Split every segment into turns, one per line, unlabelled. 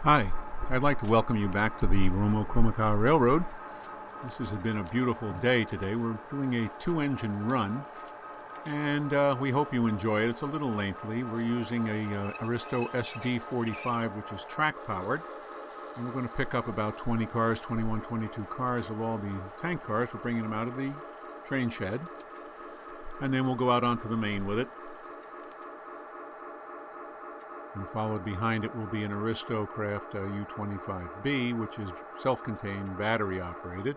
Hi, I'd like to welcome you back to the Romocomaka Railroad. This has been a beautiful day today. We're doing a two-engine run, and we hope you enjoy it. It's a little lengthy. We're using a Aristo SD45, which is track-powered, and we're going to pick up about 20 cars, 21, 22 cars. They'll all be tank cars. We're bringing them out of the train shed, and then we'll go out onto the main with it. And followed behind it will be an Aristocraft U25B, which is self-contained, battery operated.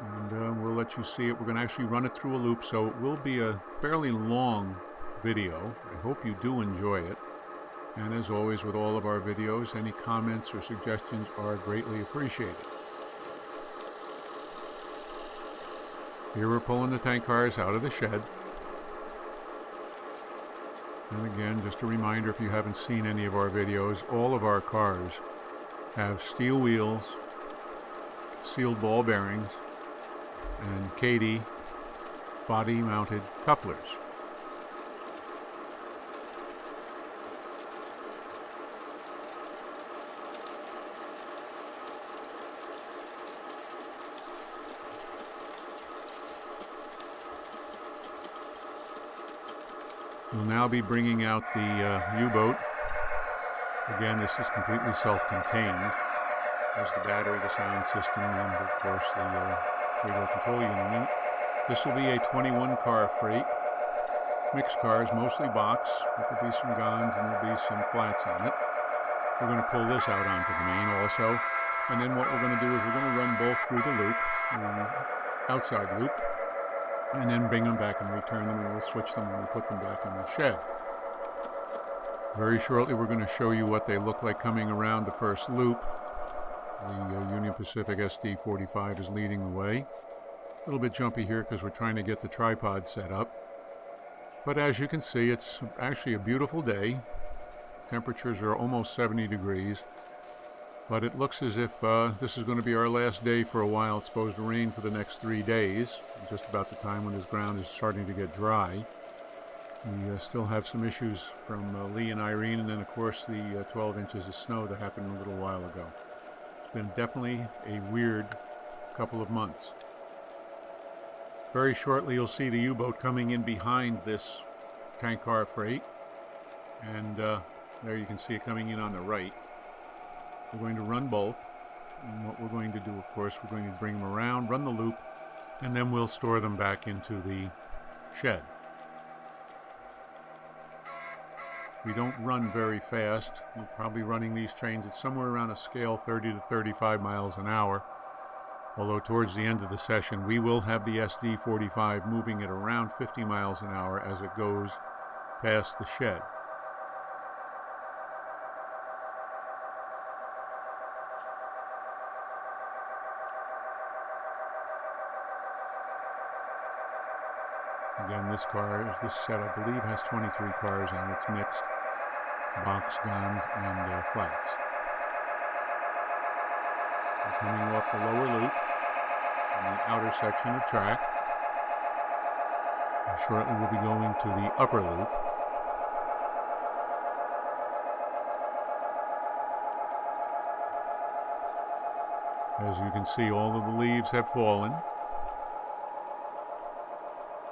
And we'll let you see it. We're going to actually run it through a loop, so it will be a fairly long video. I hope you do enjoy it. And as always with all of our videos, any comments or suggestions are greatly appreciated. Here we're pulling the tank cars out of the shed. And again, just a reminder, if you haven't seen any of our videos, all of our cars have steel wheels, sealed ball bearings, and Kadee body-mounted couplers. We'll now be bringing out the U-boat. Again, this is completely self-contained. There's the battery, the sound system, and of course the radio control unit in it. This will be a 21-car freight. Mixed cars, mostly box, but there'll be some gons and there'll be some flats on it. We're going to pull this out onto the main also. And then what we're going to do is we're going to run both through the loop, the outside loop, and then bring them back and return them, and we'll switch them when we put them back in the shed. Very shortly we're going to show you what they look like coming around the first loop. The Union Pacific SD45 is leading the way. A little bit jumpy here because we're trying to get the tripod set up. But as you can see, it's actually a beautiful day. Temperatures are almost 70 degrees. But it looks as if this is going to be our last day for a while. It's supposed to rain for the next 3 days, just about the time when this ground is starting to get dry. We still have some issues from Lee and Irene, and then of course the 12 inches of snow that happened a little while ago. It's been definitely a weird couple of months. Very shortly you'll see the U-boat coming in behind this tank car freight, and there you can see it coming in on the right. We're going to run both, and what we're going to do, of course, we're going to bring them around, run the loop, and then we'll store them back into the shed. We don't run very fast. We're probably running these trains at somewhere around a scale 30 to 35 miles an hour, although towards the end of the session we will have the SD45 moving at around 50 miles an hour as it goes past the shed. Again, this set I believe has 23 cars on it. It's mixed box, gons, and flats. We're coming off the lower loop in the outer section of track. And shortly we'll be going to the upper loop. As you can see, all of the leaves have fallen.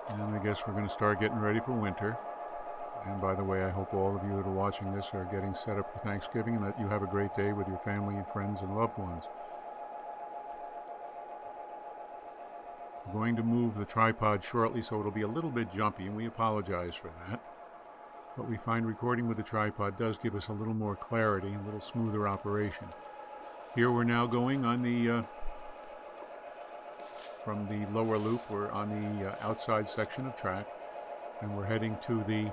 And I guess we're going to start getting ready for winter. And by the way, I hope all of you that are watching this are getting set up for Thanksgiving, and that you have a great day with your family and friends and loved ones. We're going to move the tripod shortly, so it'll be a little bit jumpy, and we apologize for that. But we find recording with the tripod does give us a little more clarity, a little smoother operation. Here we're now going on the from the lower loop. We're on the outside section of track, and we're heading to the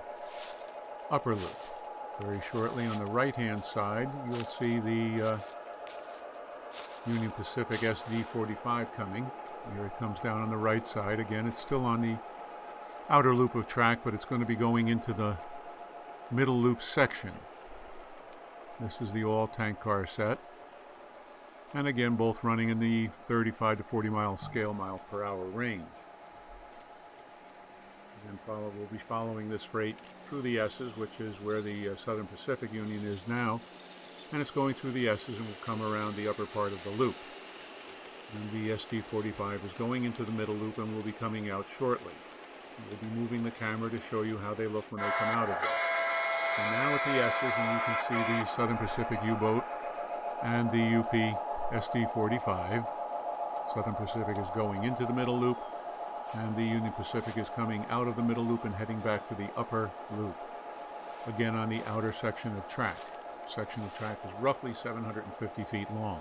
upper loop. Very shortly on the right hand side you'll see the Union Pacific SD45 coming. Here it comes down on the right side. Again, it's still on the outer loop of track, but it's going to be going into the middle loop section. This is the all tank car set. And again, both running in the 35 to 40 mile scale miles per hour range. Again, we'll be following this freight through the S's, which is where the Southern Pacific Union is now. and it's going through the S's and will come around the upper part of the loop. And the SD45 is going into the middle loop and will be coming out shortly. We'll be moving the camera to show you how they look when they come out of there. And now at the S's, and you can see the Southern Pacific U-boat and the UP SD45. Southern Pacific is going into the middle loop, and the Union Pacific is coming out of the middle loop and heading back to the upper loop. Again, on the outer section of track. Section of track is roughly 750 feet long.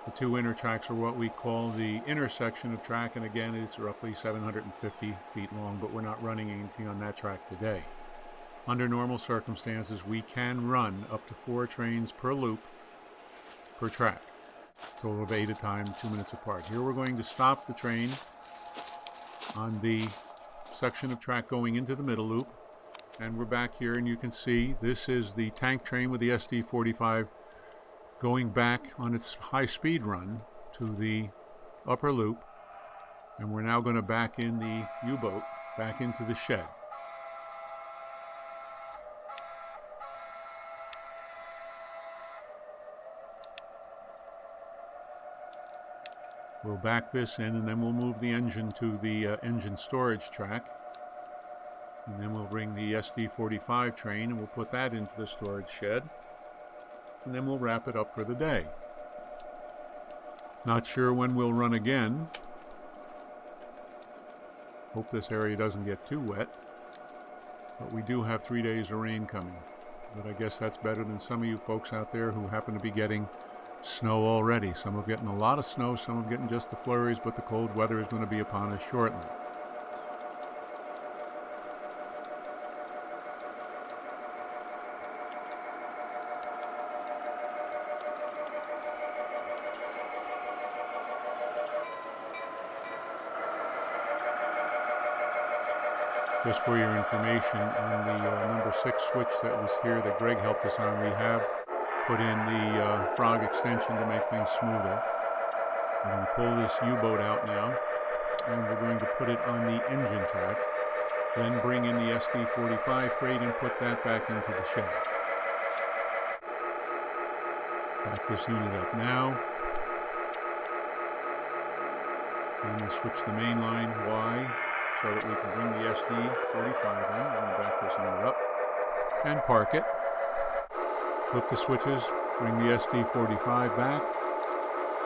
The two inner tracks are what we call the inner section of track, and again, it's roughly 750 feet long, but we're not running anything on that track today. Under normal circumstances, we can run up to 4 trains per loop per track. Total of 8 at a time, 2 minutes apart. Here we're going to stop the train on the section of track going into the middle loop, and we're back here, and you can see this is the tank train with the SD45 going back on its high-speed run to the upper loop, and we're now going to back in the U-boat back into the shed. We'll back this in, and then we'll move the engine to the engine storage track, and then we'll bring the SD45 train and we'll put that into the storage shed, and then we'll wrap it up for the day. Not sure when we'll run again. Hope this area doesn't get too wet, but we do have 3 days of rain coming. But I guess that's better than some of you folks out there who happen to be getting snow already. Some are getting a lot of snow, some are getting just the flurries, but the cold weather is going to be upon us shortly. Just for your information, on the number 6 switch that was here that Greg helped us on, we have put in the frog extension to make things smoother. We're going to pull this U-boat out now, and we're going to put it on the engine track, then bring in the SD45 freight and put that back into the shed. Back this unit up now, and we'll switch the main line Y so that we can bring the SD45 in. We're going to back this unit up and park it. Flip the switches, bring the SD45 back,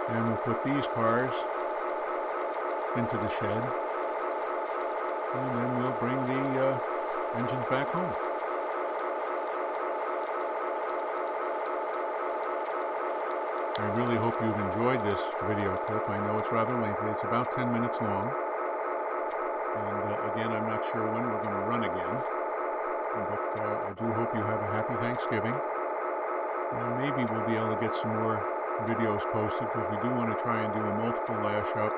and we'll put these cars into the shed, and then we'll bring the engines back home. I really hope you've enjoyed this video clip. I know it's rather lengthy. It's about 10 minutes long. And again, I'm not sure when we're going to run again, but I do hope you have a happy Thanksgiving. And maybe we'll be able to get some more videos posted, because we do want to try and do a multiple lash up,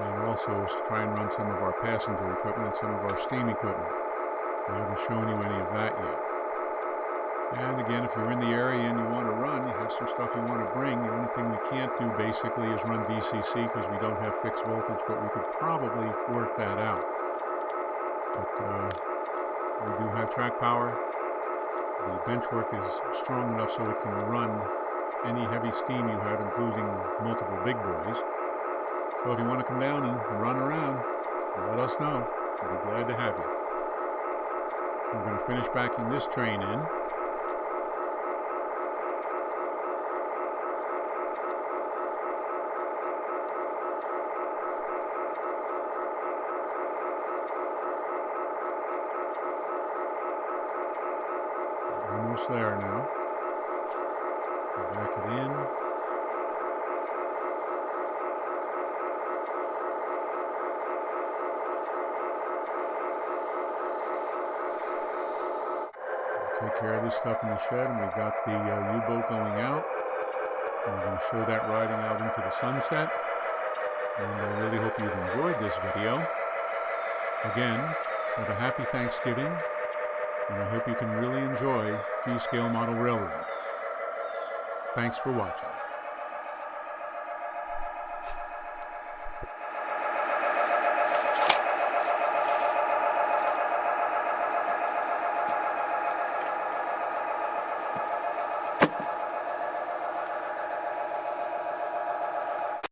and also try and run some of our passenger equipment and some of our steam equipment. I haven't shown you any of that yet. And again, if you're in the area and you want to run, you have some stuff you want to bring, the only thing we can't do basically is run DCC because we don't have fixed voltage, but we could probably work that out. But we do have track power. The bench work is strong enough so it can run any heavy steam you have, including multiple big boys. So if you want to come down and run around, let us know. We'll be glad to have you. We're going to finish backing this train in. Almost there now. Back it in. We'll take care of this stuff in the shed, and we've got the U-boat going out. And we're going to show that riding out into the sunset. And I really hope you've enjoyed this video. Again, have a happy Thanksgiving. And I hope you can really enjoy G-Scale Model Railroad. Thanks for watching.